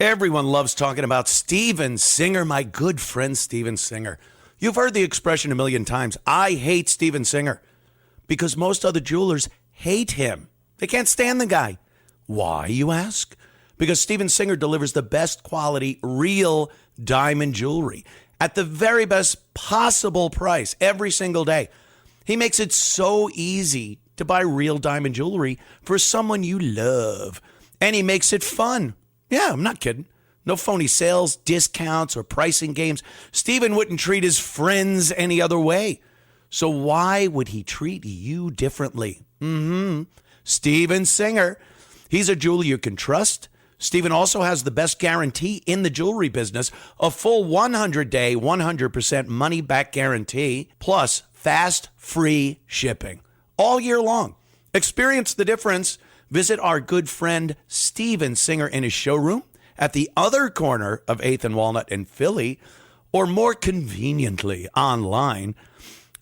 Everyone loves talking about Steven Singer, my good friend Steven Singer. You've heard the expression a million times. I hate Steven Singer because most other jewelers hate him. They can't stand the guy. Why, you ask? Because Steven Singer delivers the best quality, real diamond jewelry at the very best possible price every single day. He makes it so easy to buy real diamond jewelry for someone you love. And he makes it fun. Yeah, I'm not kidding. No phony sales, discounts, or pricing games. Steven wouldn't treat his friends any other way. So why would he treat you differently? Steven Singer. He's a jeweler you can trust. Steven also has the best guarantee in the jewelry business, a full 100-day, 100% money-back guarantee, plus fast, free shipping all year long. Experience the difference. Visit our good friend Steven Singer in his showroom at the other corner of 8th and Walnut in Philly, or more conveniently online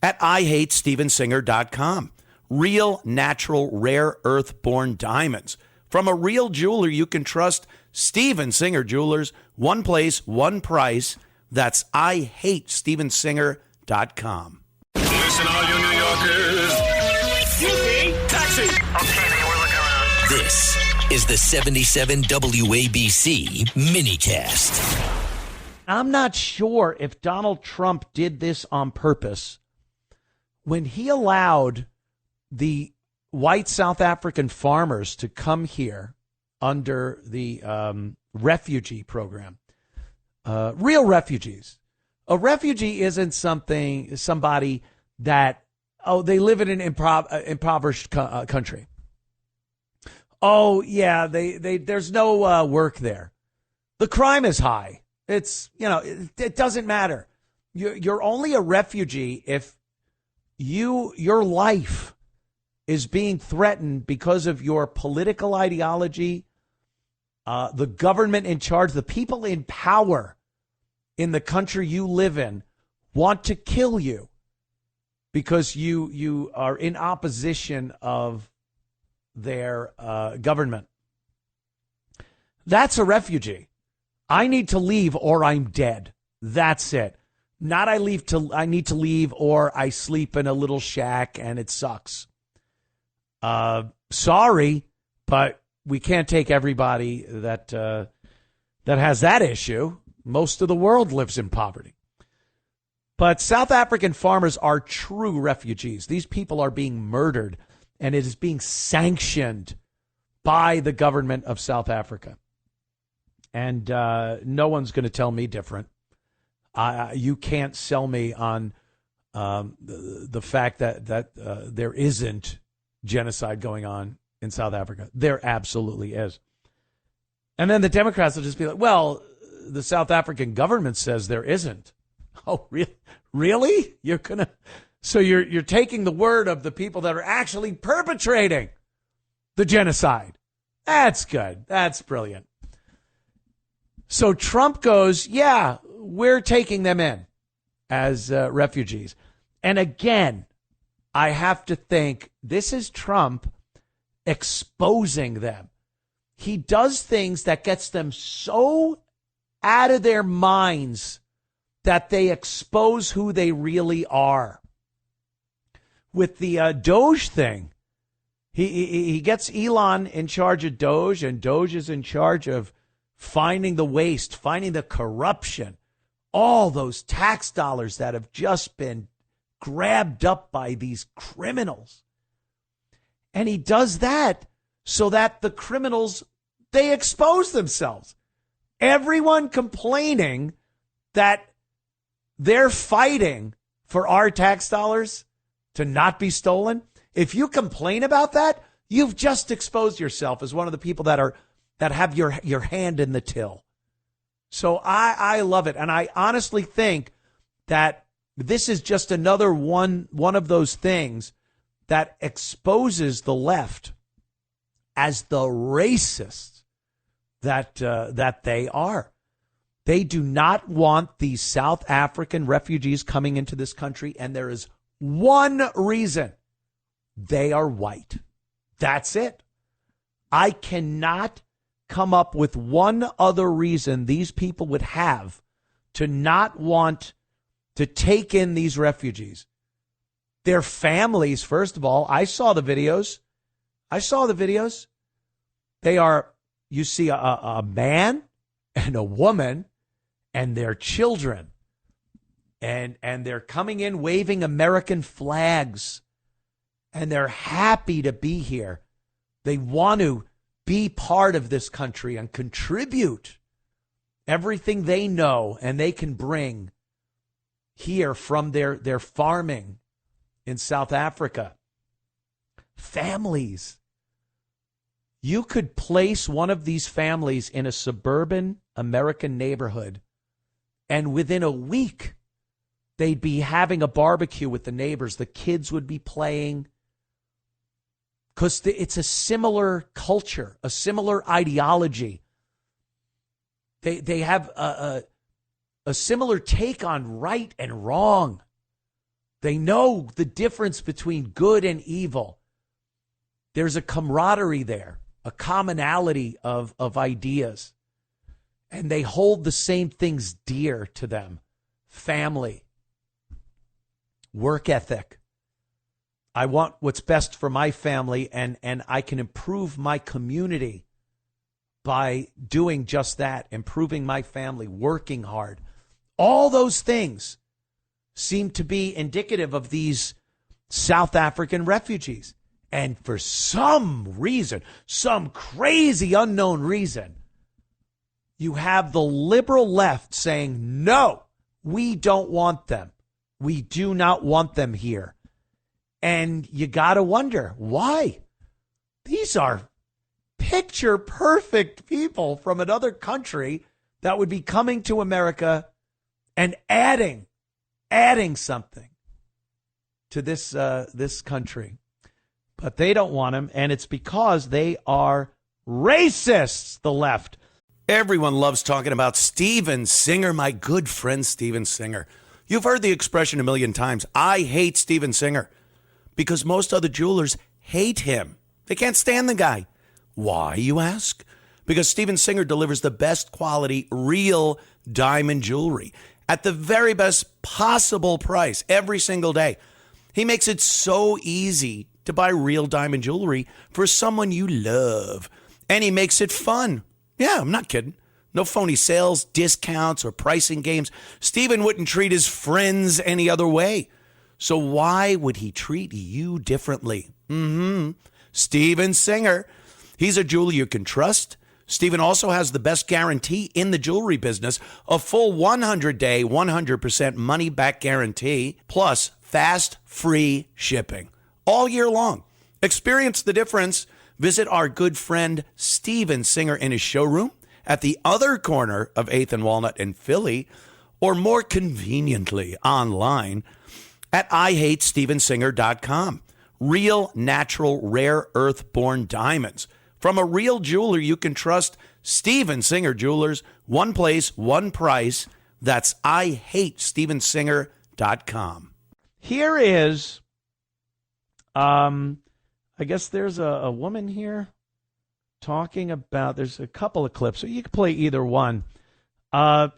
at IHateStevenSinger.com. Real, natural, rare earth-born diamonds from a real jeweler you can trust. Steven Singer Jewelers, one place, one price. That's IHateStevenSinger.com. Listen, all you New Yorkers. Excuse me. Taxi. Okay, we're looking around. This is the 77 WABC minicast. I'm not sure if Donald Trump did this on purpose when he allowed the white South African farmers to come here under the refugee program. Real refugees. A refugee isn't somebody that, they live in an impoverished country. Oh, yeah, there's no work there. The crime is high. It's, it doesn't matter. You're only a refugee if your life is being threatened because of your political ideology, the government in charge, the people in power in the country you live in want to kill you because you are in opposition of their government. That's a refugee. I need to leave or I'm dead. That's it. Not I need to leave or I sleep in a little shack and it sucks. Sorry, but we can't take everybody that has that issue. Most of the world lives in poverty. But South African farmers are true refugees. These people are being murdered, and it is being sanctioned by the government of South Africa. And no one's going to tell me different. You can't sell me on the fact that there isn't genocide going on in South Africa. There absolutely is. And then the Democrats will just be like, well, the South African government says there isn't. Oh, really? So you're taking the word of the people that are actually perpetrating the genocide. That's good. That's brilliant. So Trump goes, yeah, we're taking them in as refugees. And again, I have to think this is Trump exposing them. He does things that gets them so out of their minds that they expose who they really are. With the Doge thing, he gets Elon in charge of Doge, and Doge is in charge of finding the waste, finding the corruption, all those tax dollars that have just been grabbed up by these criminals. And he does that so that the criminals, they expose themselves. Everyone complaining that they're fighting for our tax dollars to not be stolen. If you complain about that, you've just exposed yourself as one of the people that have your hand in the till. So I love it. And I honestly think that this is just another one of those things that exposes the left as the racists that they are. They do not want these South African refugees coming into this country, and there is one reason: they are white. That's it. I cannot come up with one other reason these people would have to not want to take in these refugees. Their families, first of all. I saw the videos. They are, you see a man and a woman and their children. And they're coming in waving American flags. And they're happy to be here. They want to be part of this country and contribute everything they know and they can bring here from their farming in South Africa. Families. You could place one of these families in a suburban American neighborhood, and within a week, they'd be having a barbecue with the neighbors. The kids would be playing. Because it's a similar culture, a similar ideology. They have a similar take on right and wrong. They know the difference between good and evil. There's a camaraderie there, a commonality of ideas. And they hold the same things dear to them. Family, work ethic. I want what's best for my family, and I can improve my community by doing just that, improving my family, working hard. All those things seem to be indicative of these South African refugees. And for some reason, some crazy unknown reason, you have the liberal left saying, no, we don't want them. We do not want them here. And you got to wonder, why? These are picture perfect people from another country that would be coming to America and adding something to this country. But they don't want them, and it's because they are racists, the left. Everyone loves talking about Steven Singer, my good friend Steven Singer. You've heard the expression a million times. I hate Steven Singer. Because most other jewelers hate him. They can't stand the guy. Why, you ask? Because Steven Singer delivers the best quality, real diamond jewelry at the very best possible price every single day. He makes it so easy to buy real diamond jewelry for someone you love. And he makes it fun. Yeah, I'm not kidding. No phony sales, discounts, or pricing games. Steven wouldn't treat his friends any other way. So why would he treat you differently? Steven Singer. He's a jeweler you can trust. Steven also has the best guarantee in the jewelry business, a full 100-day, 100% money-back guarantee, plus fast, free shipping all year long. Experience the difference. Visit our good friend Steven Singer in his showroom at the other corner of 8th and Walnut in Philly, or more conveniently online at IHateStevenSinger.com. Real, natural, rare earth-born diamonds from a real jeweler you can trust. Steven Singer Jewelers. One place, one price. That's IHateStevenSinger.com. Here is, I guess there's a woman here talking about, there's a couple of clips, so you can play either one,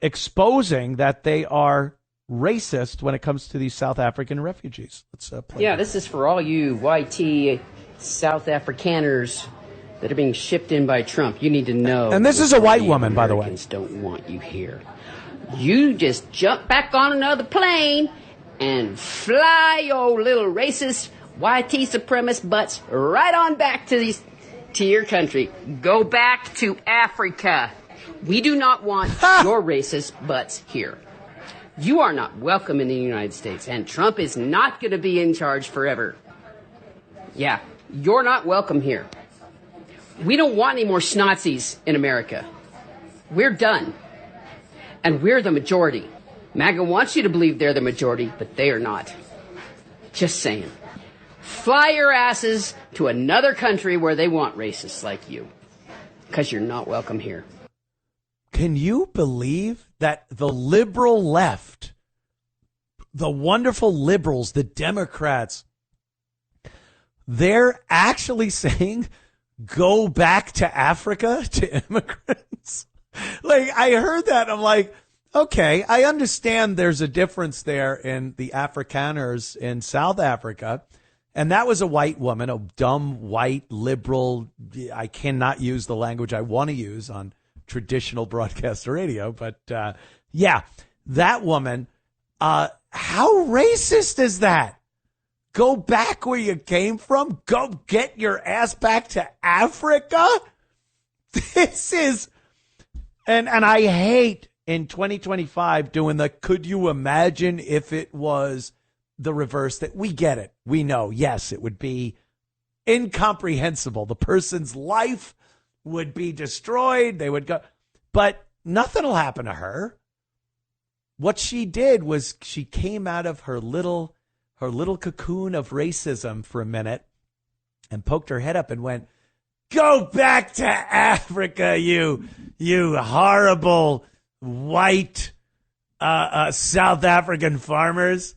exposing that they are racist when it comes to these South African refugees. Let's play. Yeah, this is for all you YT South Afrikaners that are being shipped in by Trump. You need to know. And this is a white woman, by the way. Americans don't want you here. You just jump back on another plane and fly your little racist YT supremacist butts right on back to your country. Go back to Africa. We do not want your racist butts here. You are not welcome in the United States, and Trump is not going to be in charge forever. Yeah, you're not welcome here. We don't want any more Schnazis in America. We're done. And we're the majority. MAGA wants you to believe they're the majority, but they are not. Just saying. Fly your asses to another country where they want racists like you, because you're not welcome here. Can you believe that the liberal left, the wonderful liberals, the Democrats, they're actually saying, go back to Africa to immigrants. Like, I heard that. I'm like, okay, I understand there's a difference there in the Afrikaners in South Africa. And that was a white woman, a dumb, white, liberal. I cannot use the language I want to use on traditional broadcast radio. But, yeah, that woman, how racist is that? Go back where you came from? Go get your ass back to Africa? This is, and I hate in 2025 doing the, could you imagine if it was the reverse? That we get it. We know, yes, it would be incomprehensible. The person's life would be destroyed. They would go, but nothing will happen to her. What she did was she came out of her little cocoon of racism for a minute and poked her head up and went, go back to Africa, you horrible white South African farmers.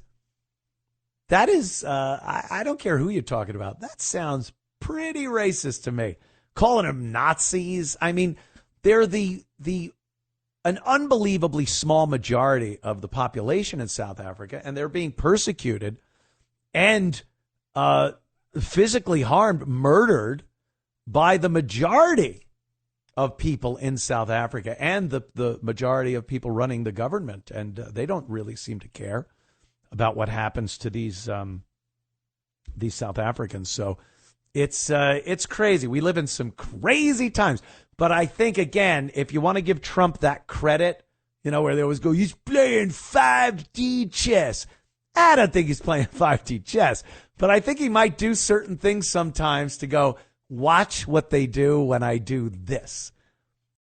That is, I don't care who you're talking about. That sounds pretty racist to me. Calling them Nazis. I mean, they're an unbelievably small majority of the population in South Africa, and they're being persecuted and physically harmed, murdered by the majority of people in South Africa and the majority of people running the government. And they don't really seem to care about what happens to these South Africans. So it's crazy. We live in some crazy times. But I think, again, if you want to give Trump that credit, where they always go, he's playing 5D chess. I don't think he's playing 5D chess, but I think he might do certain things sometimes to go, watch what they do when I do this.